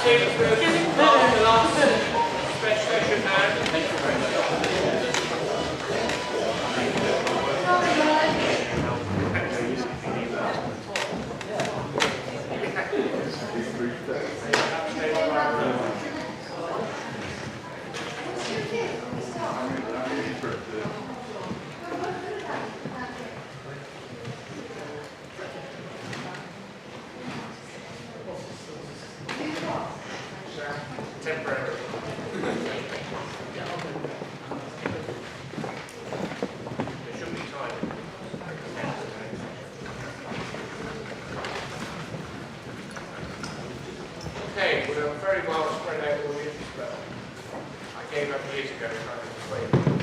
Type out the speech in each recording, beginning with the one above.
seems we're on the last session now. Thank you very much. Temporary. There should be time. Okay, we're very well spread out audience, but I gave up years ago trying to persuade people.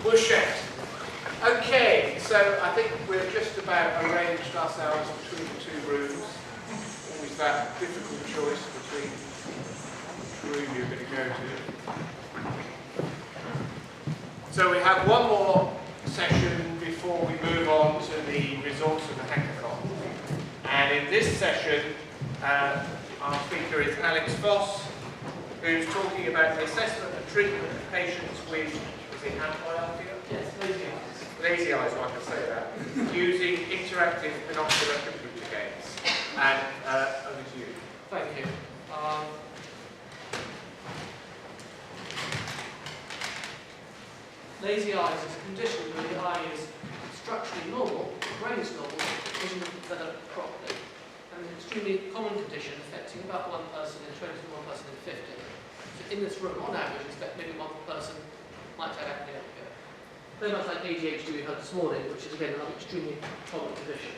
Bullshit. Okay, so I think we're just about arranged ourselves between the two rooms. Always that difficult choice between which room you're going to go to. So we have one more session before we move on to the results of the hackathon. And in this session, our speaker is Alex Voss, who's talking about the assessment and treatment of patients with, is it ambliopia? Yes, lazy eyes. Lazy eyes, I can say that, using interactive binocular computer games. And over to you. Thank you. Lazy eyes is a condition where the eye is structurally normal, the brain is normal, but vision isn't developed properly. And an extremely common condition affecting about 1 person in 20 and 1 person in 50. So in this room, on average, expect maybe 1 person might have amblyopia. Very much like ADHD we heard this morning, which is again another extremely common condition.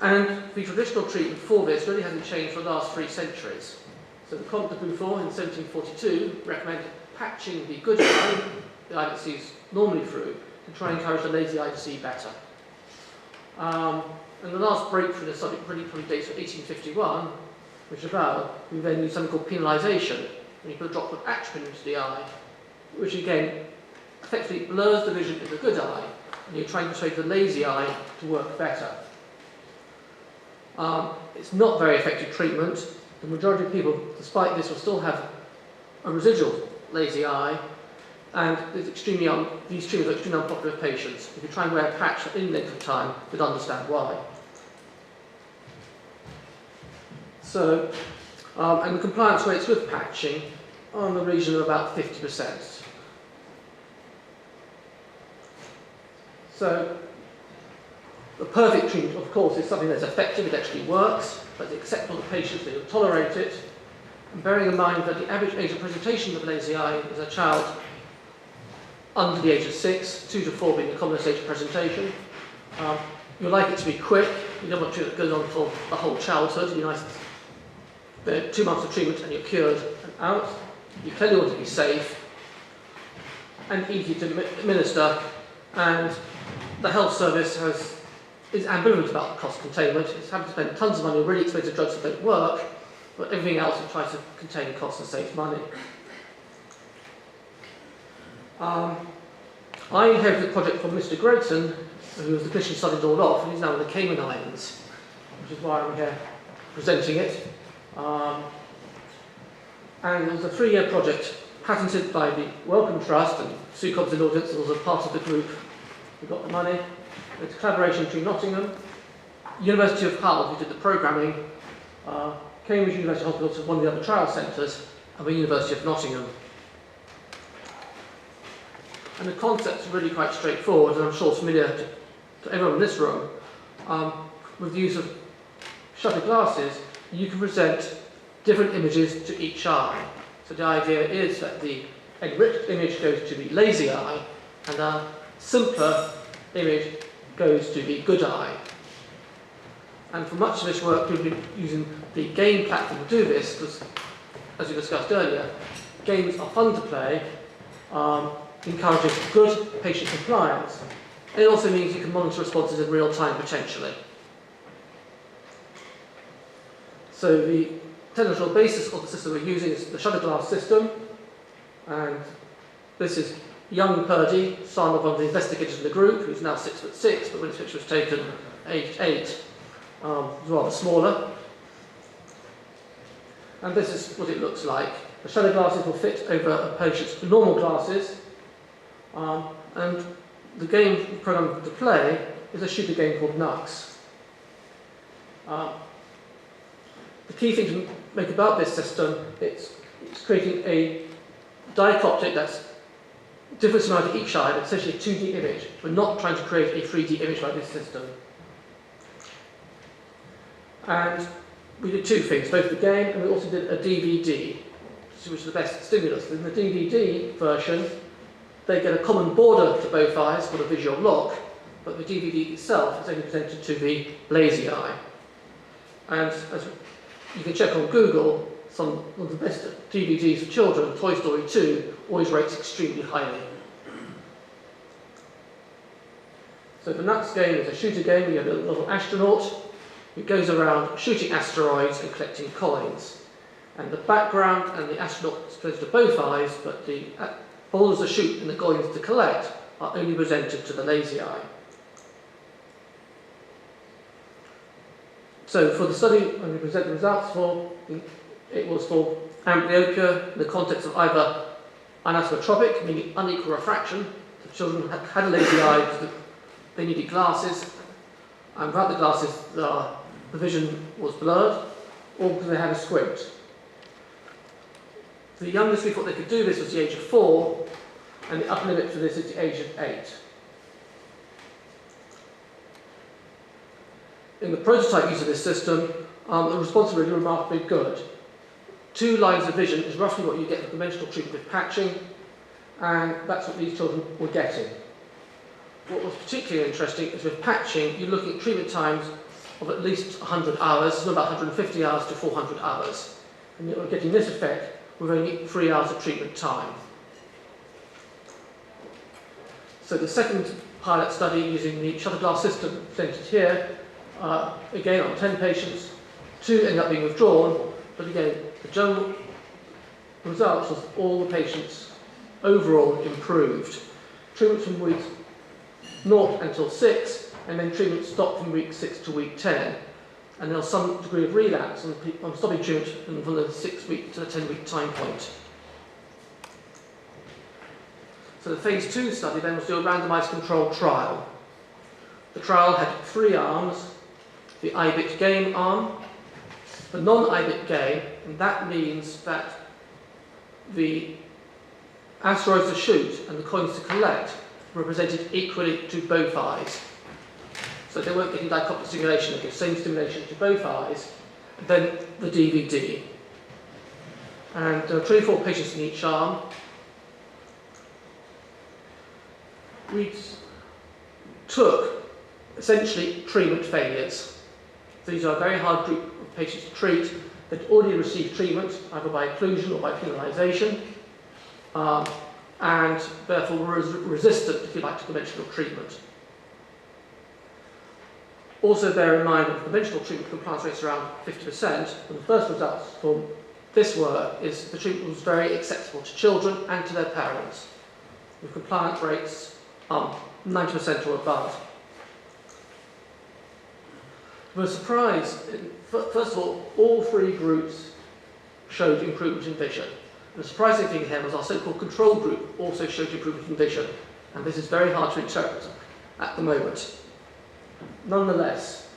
And the traditional treatment for this really hasn't changed for the last 3 centuries. So the Comte de Buffon in 1742 recommended patching the good eye, the eye that sees normally through, to try and encourage the lazy eye to see better. And the last breakthrough in the subject really probably dates from 1851, which about we then use something called penalisation, when you put a drop of atropine into the eye, which again effectively blurs the vision in the good eye, and you're trying to persuade the lazy eye to work better. It's not very effective treatment. The majority of people, despite this, will still have a residual lazy eye, and these treatments are extremely unpopular with patients. If you try and wear a patch for any length of time, you'd understand why. So, and the compliance rates with patching are in the region of about 50%. So, the perfect treatment, of course, is something that's effective, it actually works, but it's acceptable to patients, they will tolerate it. And bearing in mind that the average age of presentation of lazy eye is a child under the age of 6, 2 to 4 being the commonest age of presentation. You like it to be quick, you don't want treatment that goes on for the whole childhood. It'd be nice, 2 months of treatment and you're cured and out. You clearly want to be safe and easy to administer, and the health service is ambivalent about cost containment. It's having to spend tons of money on really expensive drugs that don't work, but everything else it tries to contain costs and save money. I inherited the project from Mr. Gregson, who was the clinician who started it all off, and he's now in the Cayman Islands, which is why I'm here presenting it. And it was a 3-year project patented by the Wellcome Trust, and Sue Cobbs in audience was a part of the group who got the money. It's a collaboration between Nottingham, University of Hull, who did the programming, Cambridge University Hospital, which is one of the other trial centres, and the University of Nottingham. And the concept's really quite straightforward, and I'm sure familiar to everyone in this room. With the use of shutter glasses, you can present different images to each eye. So the idea is that the enriched image goes to the lazy eye, and a simpler image goes to the good eye. And for much of this work, we've been using the game platform to do this, because, as we discussed earlier, games are fun to play, encourages good patient compliance. It also means you can monitor responses in real time, potentially. So the technical basis of the system we're using is the shutter glass system, and this is young Purdy, son of one of the investigators in the group, who's now 6'6", but when his picture was taken, aged 8. It's rather smaller. And this is what it looks like. The shadow glasses will fit over a patient's normal glasses. And the game program to play is a shooter game called Nux. The key thing to make about this system, it's creating a dioptic that's different amount of each eye, but essentially a 2D image. We're not trying to create a 3D image by this system. And we did two things, both the game and we also did a DVD, which is the best stimulus. In the DVD version, they get a common border to both eyes called a visual lock, but the DVD itself is only presented to the lazy eye. And as you can check on Google, some of the best DVDs for children, Toy Story 2, always rates extremely highly. So the Nux game is a shooter game. You have a little astronaut who goes around shooting asteroids and collecting coins. And the background and the astronaut is close to both eyes, but the boulders to shoot and the coins to collect are only presented to the lazy eye. So for the study, when we present the results for, it was for amblyopia in the context of either anisotropic, meaning unequal refraction. The children had a lazy eye because they needed glasses, and without the glasses, the vision was blurred, or because they had a squint. The youngest we thought they could do this was the age of 4, and the upper limit for this is the age of 8. In the prototype use of this system, the response was really remarkably good. 2 lines of vision is roughly what you get in conventional treatment with patching, and that's what these children were getting. What was particularly interesting is with patching, you're looking at treatment times of at least 100 hours, so about 150 hours to 400 hours. And you're getting this effect with only 3 hours of treatment time. So the second pilot study using the shutter glass system presented here, again on 10 patients, 2 ended up being withdrawn, but again, the general results was all the patients overall improved. Treatment from weeks 0 until 6, and then treatment stopped from week 6 to week 10. And there was some degree of relapse on stopping treatment from the 6-week to the 10-week time point. So the phase 2 study then was to do a randomised controlled trial. The trial had 3 arms: the IBIT game arm, the non-IBIT game, and that means that the asteroids to shoot and the coins to collect were presented equally to both eyes. So they weren't getting dichotic stimulation, they get the same stimulation to both eyes, and then the DVD. And there were 24 patients in each arm. We took essentially treatment failures. These are a very hard group of patients to treat. They'd already received treatment, either by occlusion or by penalisation, and therefore were resistant, if you like, to conventional treatment. Also bear in mind that conventional treatment compliance rates are around 50%, and the first results from this work is the treatment was very acceptable to children and to their parents, with compliance rates 90% or above. We were surprised, first of all 3 groups showed improvement in vision. And the surprising thing here was our so-called control group also showed improvement in vision, and this is very hard to interpret at the moment. Nonetheless,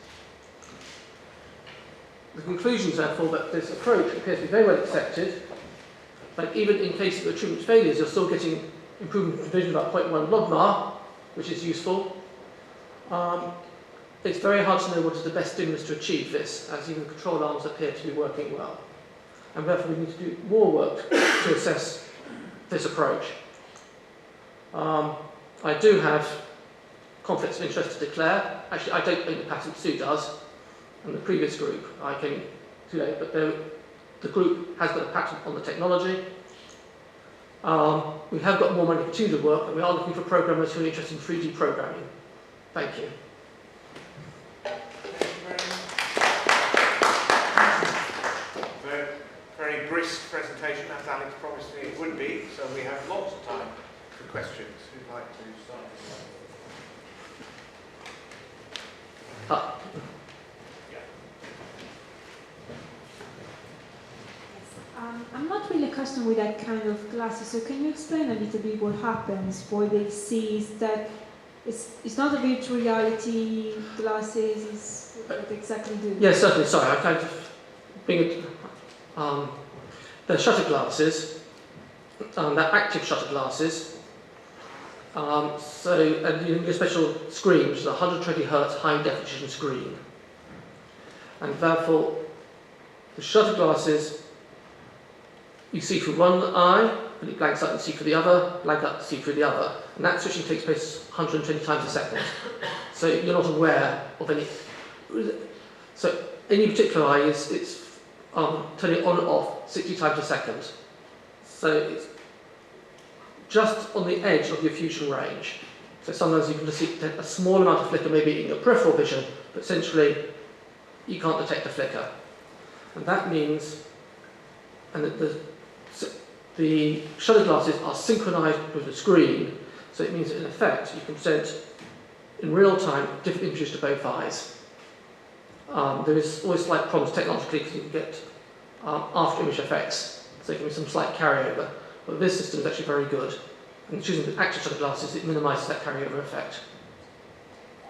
the conclusions therefore that this approach appears to be very well accepted, but even in case of the treatment failures, you're still getting improvement in vision about 0.1 logmar, which is useful. It's very hard to know what is the best stimulus to achieve this, as even control arms appear to be working well. And therefore we need to do more work to assess this approach. I do have conflicts of interest to declare. Actually, I don't think the patent Sue does, and the previous group I came too late, but the group has got a patent on the technology. We have got more money for tutor work, and we are looking for programmers who are interested in 3D programming. Thank you. Very brisk presentation, as Alex promised me it would be, so we have lots of time for questions. Who'd like to start? Yeah. accustomed with that kind of glasses, so can you explain a little bit what happens? What they see is that it's not a virtual reality glasses, it's what they exactly do? Yes, certainly. Sorry, I kind of being they're shutter glasses. They're active shutter glasses. And you need a special screen, which is a 120 Hz high definition screen. And therefore, the shutter glasses, you see through one eye, but it blanks out and see through the other, blank out and see through the other. And that switching takes place 120 times a second. So you're not aware of any. So any particular eye it's turning on and off 60 times a second. So it's just on the edge of your fusion range. So sometimes you can just see a small amount of flicker maybe in your peripheral vision, but essentially you can't detect the flicker. And that means the shutter glasses are synchronized with the screen, so it means that in effect you can present in real time different images to both eyes. There is always slight problems technologically because you can get after image effects, so there can be some slight carryover. But this system is actually very good. And choosing the active shutter glasses, it minimises that carryover effect.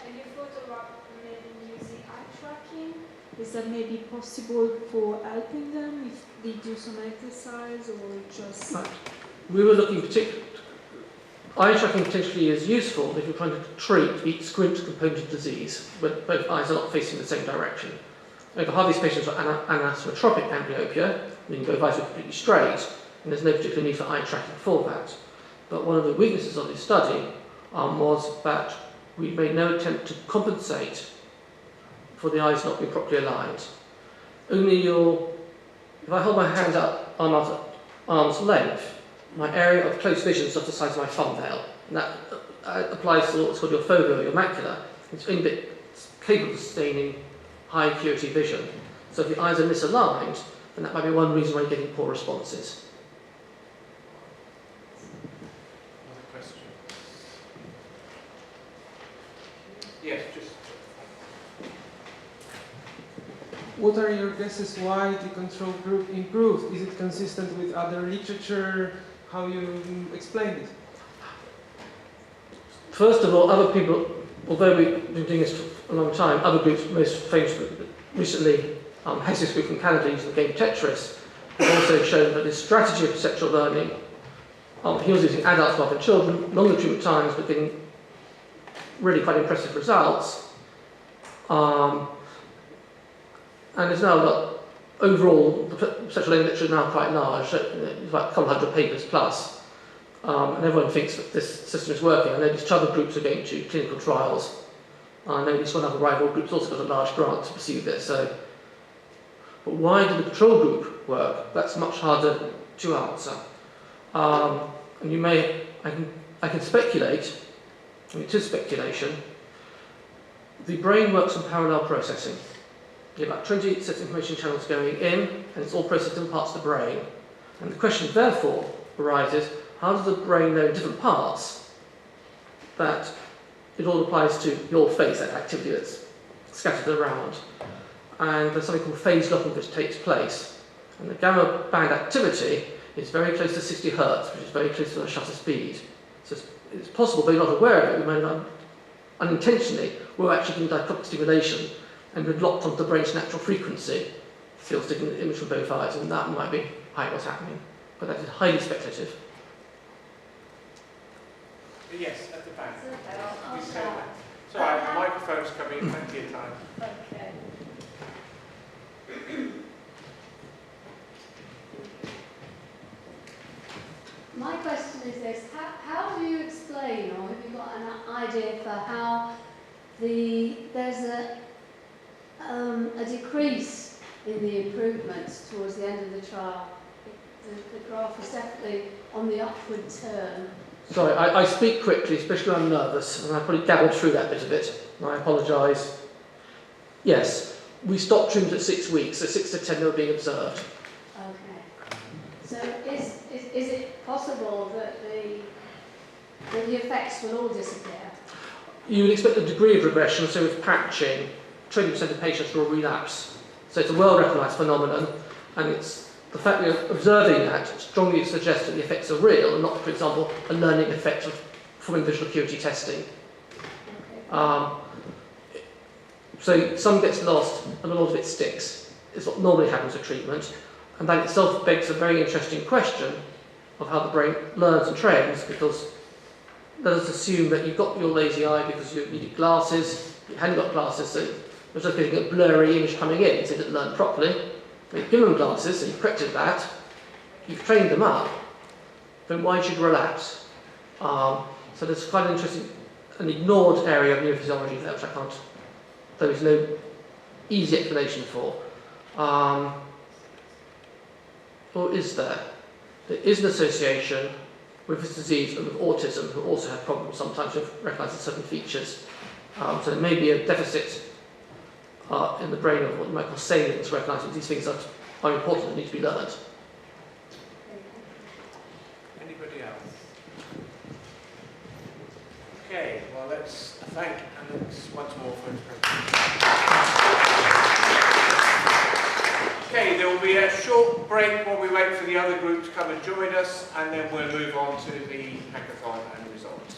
And you thought about maybe using eye tracking? Is that maybe possible for helping them if they do some exercise or just... Right. We were looking particularly... Eye tracking potentially is useful if you're trying to treat the squint component of disease, where both eyes are not facing the same direction. Over half these patients are anisotropic amblyopia, meaning both eyes are completely straight, and there's no particular need for eye tracking for that. But one of the weaknesses of this study was that we made no attempt to compensate for the eyes not being properly aligned. Only if I hold my hand up arm's length, my area of close vision is just the size of my thumbnail, and that applies to what's called your fovea or your macula. It's only a bit capable of sustaining high acuity vision. So if your eyes are misaligned, then that might be one reason why you're getting poor responses. Another question? Yes, just. What are your guesses why the control group improved? Is it consistent with other literature? How you explained it? First of all, other people, although we've been doing this for a long time, other groups, most famous recently, Hesse's group from Canada using the game Tetris, have also shown that this strategy of perceptual learning, he was using adults rather than children, longer treatment times, but getting really quite impressive results. And it's now got, overall, the perceptual learning literature is now quite large, it's about a couple hundred papers plus. And everyone thinks that this system is working. I know these other groups are going to clinical trials. I know this one other rival group's also got a large grant to pursue this. So, but why did the control group work? That's much harder to answer. And you may, I can speculate. I mean, it is speculation. The brain works on parallel processing. You have about 20 sets of information channels going in, and it's all processed in parts of the brain. And the question, therefore, arises: how does the brain know in different parts that it all applies to your face, that activity that's scattered around? And there's something called phase locking which takes place. And the gamma band activity is very close to 60 Hz, which is very close to the shutter speed. So it's possible, though you're not aware of it, we may not unintentionally, we're actually getting dichotic stimulation, and we've locked onto the brain's natural frequency, still sticking the image from both eyes, and that might be what's happening. But that is highly speculative. Yes, at the back. I'll Please start. say that. Sorry, the microphone's coming, plenty of time. Okay. My question is this: how do you explain, or have you got an idea for how there's a decrease in the improvements towards the end of the trial? The graph is definitely on the upward turn. Sorry, I speak quickly, especially when I'm nervous, and I probably gabbled through that bit of it, and I apologise. Yes, we stopped treatment at 6 weeks, so 6 to 10 they were being observed. Okay. So is it possible that the effects will all disappear? You would expect a degree of regression, so with patching, 20% of patients will relapse. So it's a well-recognised phenomenon, and it's the fact that you're observing that strongly suggests that the effects are real and not, for example, a learning effect from visual acuity testing. So some gets lost and a lot of it sticks. It's what normally happens with treatment, and that itself begs a very interesting question of how the brain learns and trains, because let us assume that you've got your lazy eye because you needed glasses, you hadn't got glasses, so you're just getting a blurry image coming in, so you didn't learn properly. You've given them glasses, so you've corrected that, you've trained them up, then why should relapse? So there's quite an interesting, an ignored area of neurophysiology there, which I can't, there is no easy explanation for. Or is there? There is an association with this disease and with autism, who also have problems sometimes with recognising certain features. So there may be a deficit in the brain of what you might call salience, recognising these things that are important and need to be learned. Anybody else? Okay, well let's thank Alex once more for his presentation. Okay, there will be a short break while we wait for the other group to come and join us, and then we'll move on to the hackathon and results.